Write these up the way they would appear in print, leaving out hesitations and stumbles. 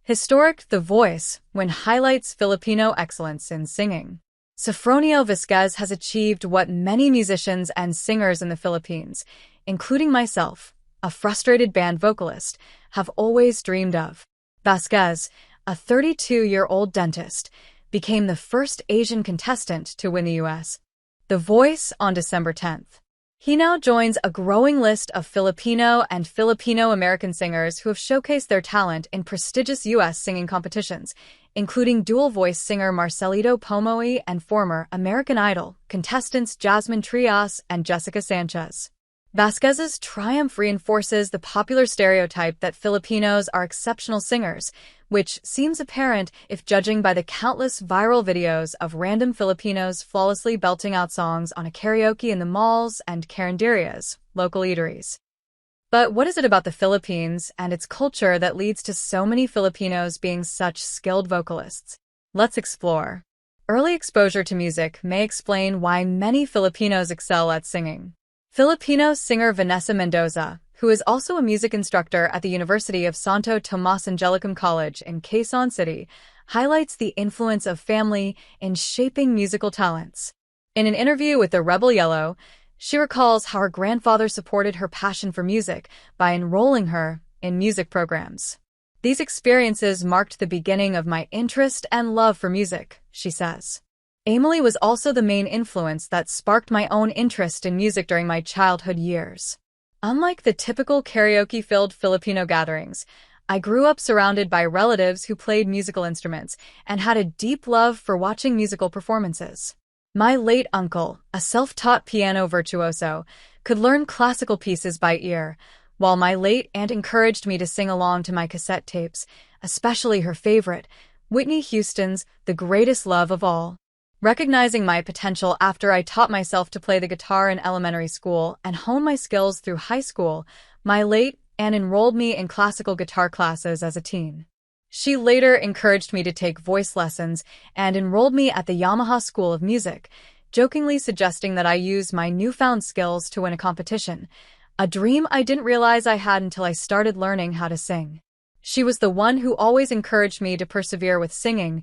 Historic The Voice, when highlights Filipino excellence in singing. Sofronio Vasquez has achieved what many musicians and singers in the Philippines, including myself, a frustrated band vocalist, have always dreamed of. Vasquez, a 32-year-old dentist, became the first Asian contestant to win the U.S. The Voice on December 10th. He now joins a growing list of Filipino and Filipino-American singers who have showcased their talent in prestigious U.S. singing competitions, including dual-voice singer Marcelito Pomoy and former American Idol contestants Jasmine Trias and Jessica Sanchez. Vasquez's triumph reinforces the popular stereotype that Filipinos are exceptional singers, which seems apparent if judging by the countless viral videos of random Filipinos flawlessly belting out songs on a karaoke in the malls and carinderias, local eateries. But what is it about the Philippines and its culture that leads to so many Filipinos being such skilled vocalists? Let's explore. Early exposure to music may explain why many Filipinos excel at singing. Filipino singer Vanessa Mendoza, who is also a music instructor at the University of Santo Tomas Angelicum College in Quezon City, highlights the influence of family in shaping musical talents. In an interview with the Rebel Yellow, she recalls how her grandfather supported her passion for music by enrolling her in music programs. These experiences marked the beginning of my interest and love for music, she says. Emily was also the main influence that sparked my own interest in music during my childhood years. Unlike the typical karaoke-filled Filipino gatherings, I grew up surrounded by relatives who played musical instruments and had a deep love for watching musical performances. My late uncle, a self-taught piano virtuoso, could learn classical pieces by ear, while my late aunt encouraged me to sing along to my cassette tapes, especially her favorite, Whitney Houston's The Greatest Love of All. Recognizing my potential after I taught myself to play the guitar in elementary school and honed my skills through high school, my late aunt enrolled me in classical guitar classes as a teen. She later encouraged me to take voice lessons and enrolled me at the Yamaha School of Music, jokingly suggesting that I use my newfound skills to win a competition, a dream I didn't realize I had until I started learning how to sing. She was the one who always encouraged me to persevere with singing,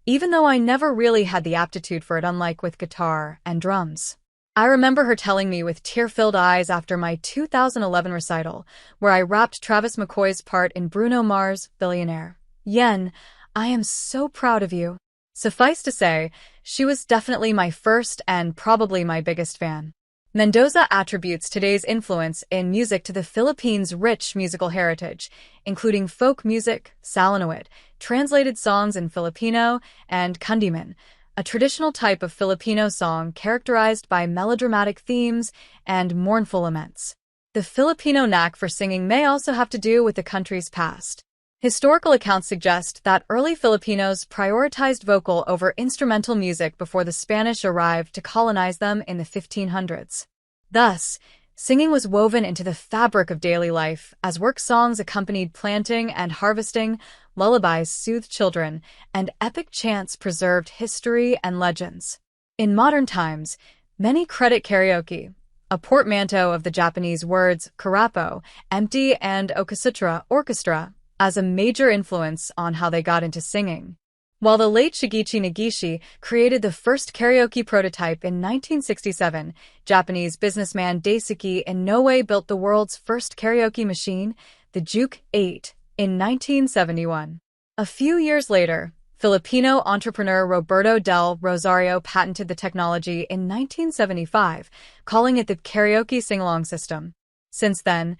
even though I never really had the aptitude for it, unlike with guitar and drums. I remember her telling me with tear-filled eyes after my 2011 recital, where I rapped Travis McCoy's part in Bruno Mars' Billionaire. "Yen, I am so proud of you." Suffice to say, she was definitely my first and probably my biggest fan. Mendoza attributes today's influence in music to the Philippines' rich musical heritage, including folk music, salinawit, translated songs in Filipino, and kundiman, a traditional type of Filipino song characterized by melodramatic themes and mournful laments. The Filipino knack for singing may also have to do with the country's past. Historical accounts suggest that early Filipinos prioritized vocal over instrumental music before the Spanish arrived to colonize them in the 1500s. Thus, singing was woven into the fabric of daily life as work songs accompanied planting and harvesting, lullabies soothed children, and epic chants preserved history and legends. In modern times, many credit karaoke, a portmanteau of the Japanese words karapo, empty, and okasutra, orchestra, as a major influence on how they got into singing. While the late Shigechi Negishi created the first karaoke prototype in 1967, Japanese businessman Daisuke Inoue built the world's first karaoke machine, the Juke 8, in 1971. A few years later, Filipino entrepreneur Roberto del Rosario patented the technology in 1975, calling it the karaoke sing-along system. Since then,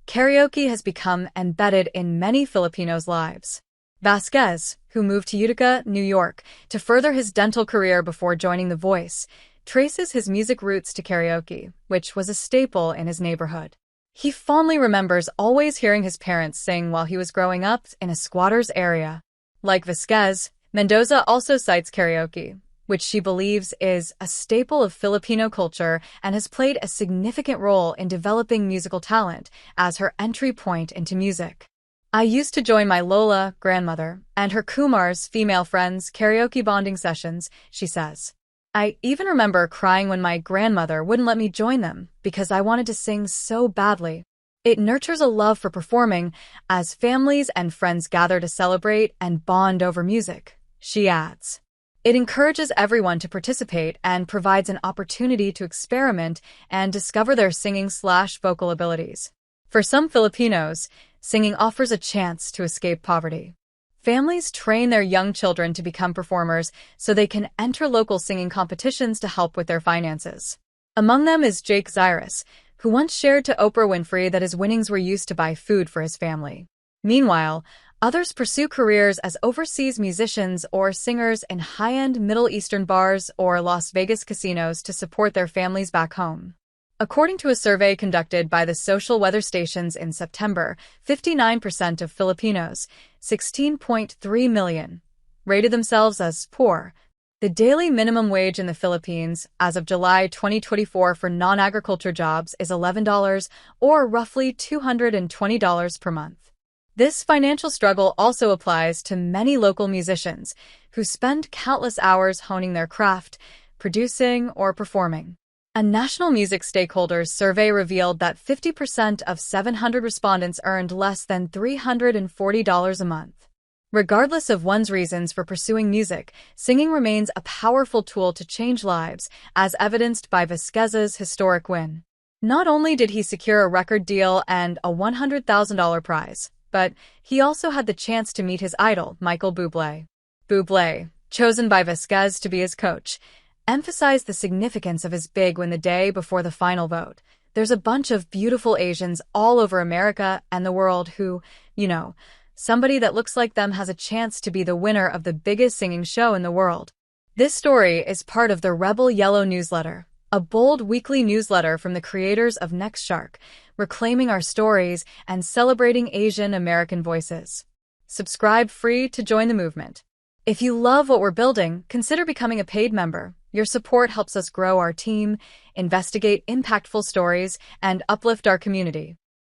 karaoke has become embedded in many Filipinos' lives. Vasquez, who moved to Utica, New York, to further his dental career before joining The Voice, traces his music roots to karaoke, which was a staple in his neighborhood. He fondly remembers always hearing his parents sing while he was growing up in a squatter's area. Like Vasquez, Mendoza also cites karaoke, which she believes is a staple of Filipino culture and has played a significant role in developing musical talent as her entry point into music. "I used to join my Lola, grandmother, and her Kumar's female friends' karaoke bonding sessions," she says. "I even remember crying when my grandmother wouldn't let me join them because I wanted to sing so badly." It nurtures a love for performing as families and friends gather to celebrate and bond over music, she adds. It encourages everyone to participate and provides an opportunity to experiment and discover their singing/vocal abilities. For some Filipinos, singing offers a chance to escape poverty. Families train their young children to become performers so they can enter local singing competitions to help with their finances. Among them is Jake Zyrus, who once shared to Oprah Winfrey that his winnings were used to buy food for his family. Meanwhile, others pursue careers as overseas musicians or singers in high-end Middle Eastern bars or Las Vegas casinos to support their families back home. According to a survey conducted by the social weather stations in September, 59% of Filipinos, 16.3 million, rated themselves as poor. The daily minimum wage in the Philippines as of July 2024 for non-agriculture jobs is $11, or roughly $220 per month. This financial struggle also applies to many local musicians who spend countless hours honing their craft, producing, or performing. A national music stakeholders survey revealed that 50% of 700 respondents earned less than $340 a month. Regardless of one's reasons for pursuing music, singing remains a powerful tool to change lives, as evidenced by Vasquez's historic win. Not only did he secure a record deal and a $100,000 prize, but he also had the chance to meet his idol, Michael Bublé. Bublé, chosen by Vasquez to be his coach, emphasized the significance of his big win the day before the final vote. There's a bunch of beautiful Asians all over America and the world who, somebody that looks like them has a chance to be the winner of the biggest singing show in the world. This story is part of the Rebel Yellow newsletter, a bold weekly newsletter from the creators of Next Shark, reclaiming our stories and celebrating Asian American voices. Subscribe free to join the movement. If you love what we're building, consider becoming a paid member. Your support helps us grow our team, investigate impactful stories, and uplift our community.